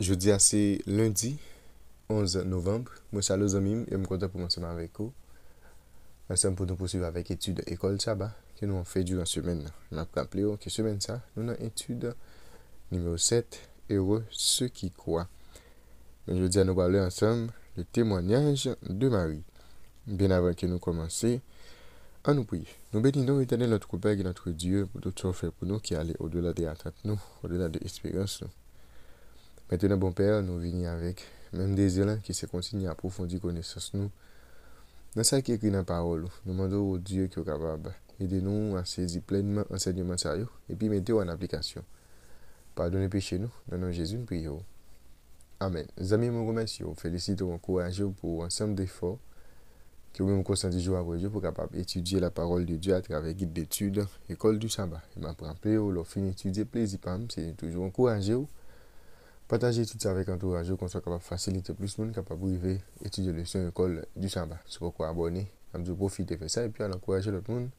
Jeudi, c'est lundi 11 novembre. Moi, c'est les amis et je suis content pour m'ensemble avec vous. Ensemble pour nous poursuivre avec l'étude école sabbat que nous avons fait durant la semaine. Je vais rappeler que semaine ça, nous avons étude numéro 7, heureux ceux qui croient. Aujourd'hui, nous parler ensemble le témoignage de Marie. Bien avant que nous commencions, on nous prie. Nous bénissons l'éternel notre Père et notre Dieu pour tout ce qu'il fait pour nous qui allait au-delà des attentes, nous, au-delà de l'espérance. Maintenant, bon Père, nous venons avec même désir qui se continue à approfondir connaissance nous. Dans ce qui est écrit dans la parole, nous demandons au Dieu qui est capable d'aider-nous à saisir pleinement l'enseignement sérieux et puis mettre en application. Pardonnez péché nous, dans le nom de Jésus, nous prions. Amen. Les amis, nous remercions, félicitons, encourageons pour ensemble d'efforts que vous me constantez jour après jour pour capable étudier la parole de Dieu à travers guide d'études, école du sabbat. Et m'a rappelé, leur fin étudier plaisir, c'est toujours encourager. Partagez tout ça avec l'entourage, qu'on soit capable de faciliter plus de monde capable de étudier le son école du sabbat. C'est pourquoi abonner, à me profiter de faire ça et puis à encourager l'autre monde.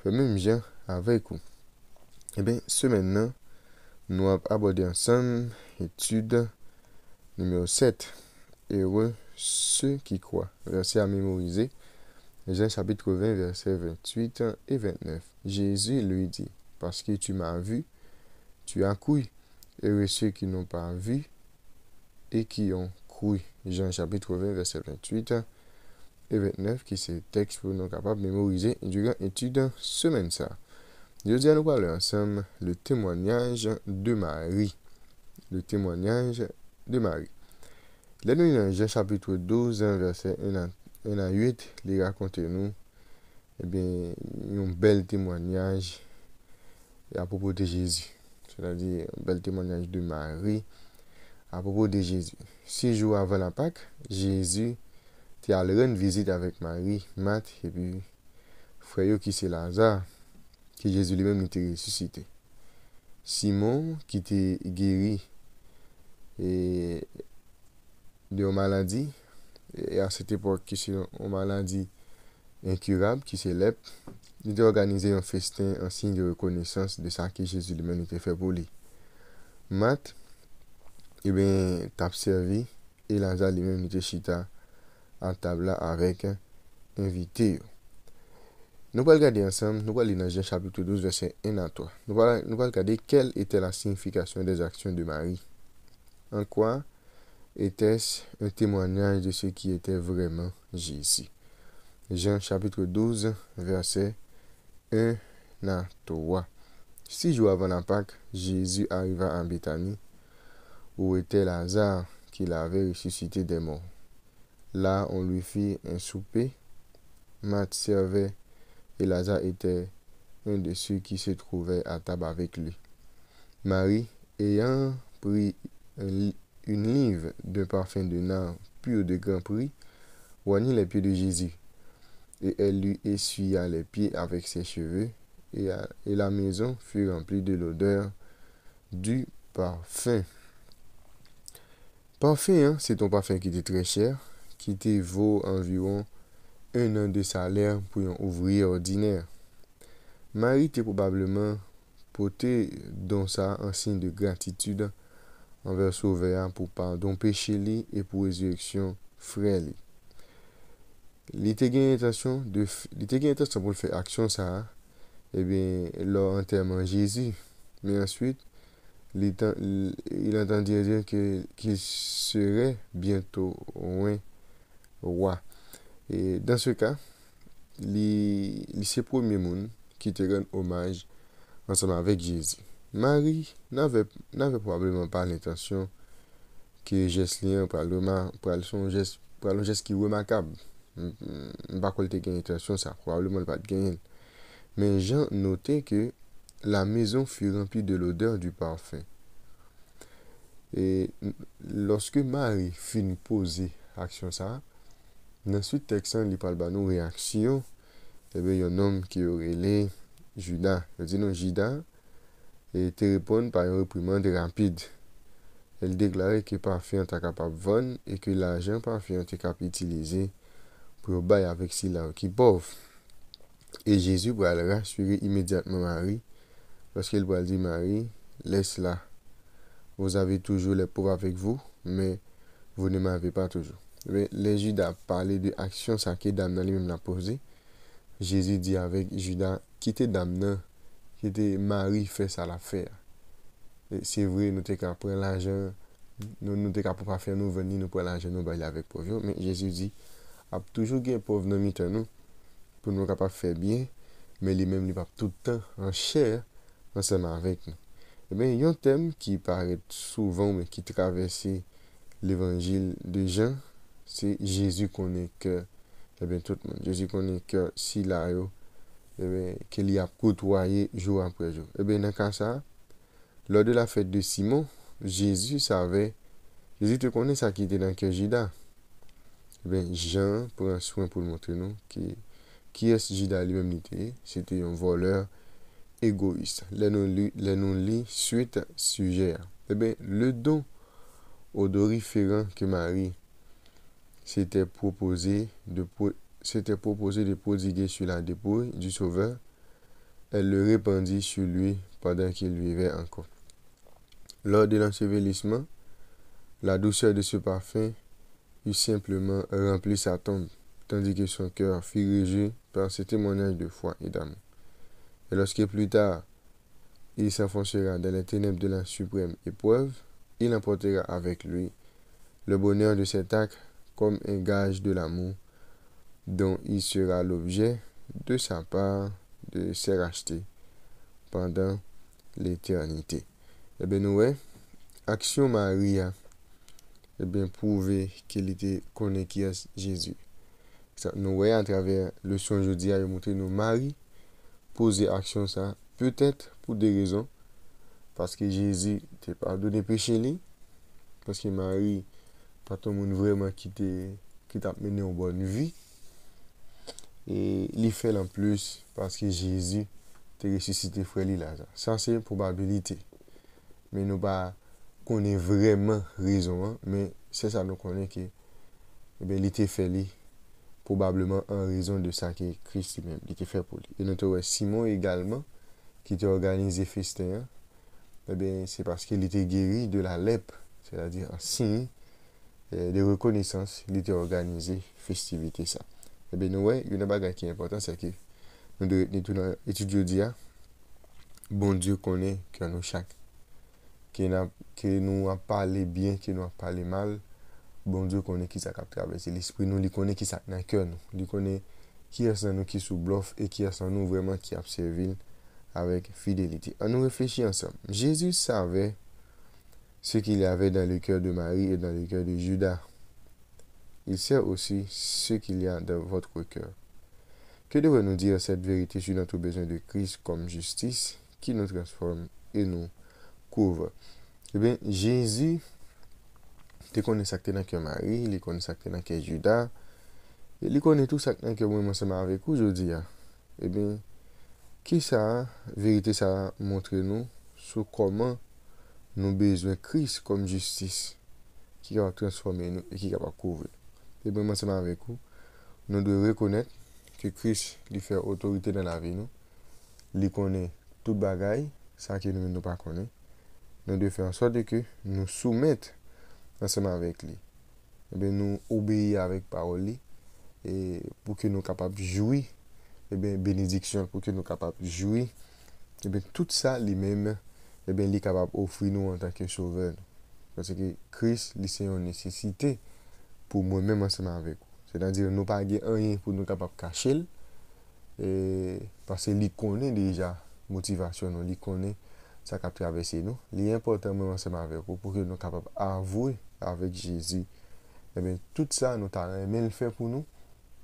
Fait même gens avec vous. Eh bien, ce maintenant, nous allons aborder ensemble étude numéro 7. Heureux ceux qui croient. Verset à mémoriser. Jean chapitre 20, versets 28 et 29. Jésus lui dit, parce que tu m'as vu, tu as cru. Heureux ceux qui n'ont pas vu et qui ont cru. Jean chapitre 20, verset 28 et 29, qui c'est texte pour nous capables de mémoriser durant l'étude semaine ça. Aujourd'hui, nous parlons ensemble le témoignage de Marie. Le témoignage de Marie. Là, nous dans Jean chapitre 12, verset 1 à 8, il raconte nous un bel témoignage à propos de Jésus. C'est-à-dire un bel témoignage de Marie à propos de Jésus. 6 jours avant la Pâque, Jésus était allé rendre visite avec Marie, Marthe et puis frère qui c'est Lazare, que Jésus lui-même était ressuscité. Simon qui était guéri et de maladie, et à cette époque qui c'est une maladie incurable, qui c'est lèpre, il était organisé un festin en signe de reconnaissance de ça que Jésus lui-même était fait pour lui. Marthe, t'a servi et Lazare lui-même était chita à table avec invité. Nous allons regarder ensemble, nous allons lire dans Jean chapitre 12, verset 1 à 3. Nous allons regarder quelle était la signification des actions de Marie. En quoi était-ce un témoignage de ce qui était vraiment Jésus. Jean chapitre 12, verset 1 à 3. 6 jours avant la Pâque, Jésus arriva en Béthanie, où était Lazare, qu'il avait ressuscité des morts. Là, on lui fit un souper. Marthe servait et Lazare était un de ceux qui se trouvaient à table avec lui. Marie, ayant pris une livre de parfum de nard pur de grand prix, oignit les pieds de Jésus, et elle lui essuya les pieds avec ses cheveux, et la maison fut remplie de l'odeur du parfum. Parfum, c'est un parfum qui était très cher, qui te vaut environ 1 an de salaire pour un ouvrier ordinaire. Marie était probablement porté dans ça en signe de gratitude envers Sauveur pour pardon péché et pour résurrection frère. Il était gain intention pour le faire action ça, leur enterrement Jésus, mais ensuite il entendit dire qu'il serait bientôt roi. Et dans ce cas, c'est le premier monde qui te rend hommage ensemble avec Jésus. Marie n'avait probablement pas l'intention que geste lien pour un geste qui est remarquable. Pas qu'on ait l'intention ça, probablement pas de gagner. Mais Jean notait que la maison fut remplie de l'odeur du parfum. Et lorsque Marie finit poser action ça, ensuite texte il parle de nos réactions. Il y a un homme qui aurait les Judas. Il dit non, Judas et te répond par une réprimande rapide. Elle déclarait que parfum était capable de vendre et que l'argent parfum était capable d'utiliser pour bailler avec ceux qui pauvre. Et Jésus va rassurer immédiatement Marie lorsqu'il va dire Marie, laisse-la. vous avez toujours les pauvres avec vous, mais vous ne m'avez pas toujours. Mais les Judas parlaient de action, ça que Damnan lui-même l'a posé. Jésus dit avec Judas, quittez Damnan, quittez Marie, fait ça l'affaire. C'est vrai, nous t'es qu'à prendre l'argent, nous t'es qu'à pas faire nous venir, nous prendre l'argent, nous bailler avec pauvres. Mais Jésus dit, a toujours gagné pauvre dans mi nous, pour nous capables faire bien, mais lui-même, il va tout le temps en chair, ensemble avec nous. Eh bien, il y a un thème qui paraît souvent, mais qui traverse l'évangile de Jean, c'est Jésus connaît que, eh bien, tout le monde, Jésus connaît que s'il a eu, eh bien, qu'il y a côtoyé jour après jour. Eh bien, dans le cas ça, lors de la fête de Simon, Jésus savait, Jésus te connaît ça qui était dans le cœur de Judas. Eh bien, Jean prend soin pour montrer nous qui est Judas lui-même était. C'était un voleur égoïste. Les nous lit suite sujet. Eh bien, le don odoriférant que Marie s'était proposé de prodiguer sur la dépouille du Sauveur, elle le répandit sur lui pendant qu'il vivait encore. Lors de l'ensevelissement, la douceur de ce parfum eut simplement rempli sa tombe, tandis que son cœur fut réjoui par ce témoignage de foi et d'amour. Et lorsque plus tard, il s'enfoncera dans les ténèbres de la suprême épreuve, il emportera avec lui le bonheur de cet acte comme un gage de l'amour dont il sera l'objet de sa part de se racheter pendant l'éternité. Eh bien, nous, action Maria, eh bien, prouver qu'il était connu qui est Jésus. Nous voyons à travers le son jeudi à montrer nous Marie poser action ça, peut-être pour des raisons, parce que Jésus t'a pardonné péché lui, parce que Marie, pas tout le monde vraiment qui t'a mené une bonne vie, et il fait en plus parce que Jésus t'a ressuscité frère Lazare. Ça c'est une probabilité, mais nous pas connaît vraiment raison, hein? Mais c'est ça nous connaît que eh bien, il était fait lui probablement en raison de ça que Christ lui-même il était fait pour lui. Et nous avons Simon également qui était organisé festin, hein? Eh bien, c'est parce qu'il était guéri de la lèpre, c'est-à-dire un signe de reconnaissance, il était organisé festivité ça. Eh bien, nous, il y a une bagarre qui est importante, c'est que nous devons étudier dire, bon Dieu connaît que nous chaque, que nous a parlé bien, que nous a parlé mal, bon Dieu connaît qui ça a traversé l'esprit, nous, il connaît qui ça dans le cœur, nous, il connaît qui est en nous qui sous bluff et qui est en nous vraiment qui a servi avec fidélité. On nous réfléchit ensemble. Jésus savait ce qu'il y avait dans le cœur de Marie et dans le cœur de Judas. Il sait aussi ce qu'il y a dans votre cœur. Que devrait nous dire cette vérité sur notre besoin de Christ comme justice qui nous transforme et nous couvre? Eh bien, Jésus, il connaît ça que dans le cœur de Marie, il connaît ça que dans le cœur de Judas, et il connaît tout ça que dans le cœur de moi ensemble avec vous aujourd'hui. Eh bien, qui ça, vérité ça montre nous sur comment nous besoin Christ comme justice qui va transformer nous et qui va couvrir. Et bien, ensemble avec vous, nous devons reconnaître que Christ lui fait autorité dans la vie nous, il connaît toute bagaille, ça que nous ne pas connaît. Nous devons faire en sorte que nous soumettons ensemble avec lui. Et bien, nous obéir avec parole et pour que nous soyons capables de jouir et bien bénédiction pour que nous soyons capables de jouir et bien tout ça lui-même et bien il est capable d'offrir nous en tant que sauveur parce que Christ c'est une nécessité pour moi-même ensemble avec vous, c'est-à-dire nous pas rien pour nous capable cacher et parce qu'il connaît déjà motivation nous, il connaît ça qui a traversé nous, il est important même ensemble avec vous pour que nous soyons capables d'avouer avec Jésus et bien tout ça nous t'avons même fait pour nous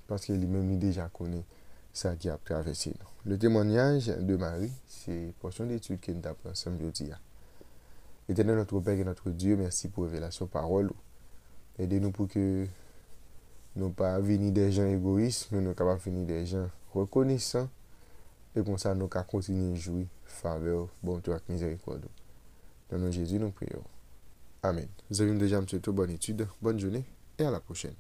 parce que lui-même il déjà connaît ça qui a traversé nous. Le témoignage de Marie, c'est portion d'étude que nous avons ensemble aujourd'hui. Éternel notre Père et notre Dieu, merci pour la révélation parole. Aidez-nous pour que nous pas venir des gens égoïstes, mais nous capables venir des gens reconnaissants et comme ça nous pouvons continuer à jouer faveur, bonté et miséricorde. Dans le nom de Jésus, nous prions. Amen. Vous avez déjà une bonne étude, bonne journée et à la prochaine.